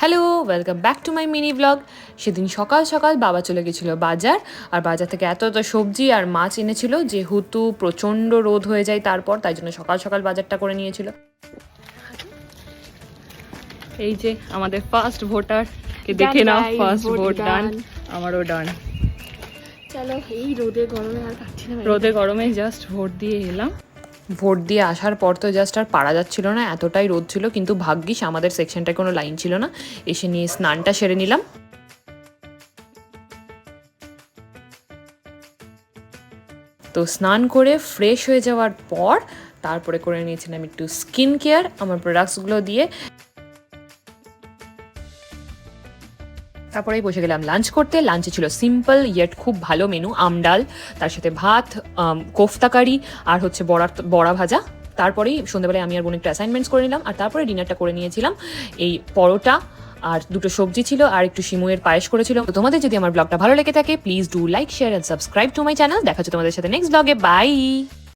Hello, welcome back to my mini blog. সেদিন সকাল সকাল বাবা চলে গেছিলো বাজার, আর বাজার থেকে এত এত সবজি আর মাছ এনেছিল, যেহেতু প্রচণ্ড রোদ হয়ে যায় তারপর, তাই জন্য সকাল সকাল বাজারটা করে নিয়েছিল। এই যে আমাদের ফার্স্ট ভোটার কে দেখে নাও, ফার্স্ট ভোট ডান, আমারও ডান। চলো, এই রোদে গরমে আর পাচ্ছি না। রোদে গরমে জাস্ট ভোট দিয়ে এলাম। ভোট দিয়ে আসার পর তো জাস্ট আর পারা যাচ্ছিল না, এতটাই রোদ ছিল। কিন্তু ভাগ্যিস আমাদের সেকশনটায় কোনো লাইন ছিল না। এসে নিয়ে স্নানটা সেরে নিলাম। তো স্নান করে ফ্রেশ হয়ে যাওয়ার পর তারপরে করে নিয়েছিলাম একটু স্কিন কেয়ার আমার প্রোডাক্টসগুলো দিয়ে। তারপরেই বসে গেলাম লাঞ্চ করতে। লাঞ্চে ছিল সিম্পল ইয়েট খুব ভালো মেনু, আমডাল, তার সাথে ভাত, কোফতা কারি আর হচ্ছে বড়া ভাজা। তারপরেই সন্ধ্যাবেলায় আমি আর বোন একটু অ্যাসাইনমেন্টস করে নিলাম, আর তারপরে ডিনারটা করে নিয়েছিলাম। এই পরোটা আর দুটো সবজি ছিল আর একটু সিমুয়ের পায়েস করেছিল। তো তোমাদের যদি আমার ব্লগটা ভালো লেগে থাকে, please do like, share and subscribe to my channel. দেখা হচ্ছে তোমাদের সাথে নেক্সট ব্লগে। বাই।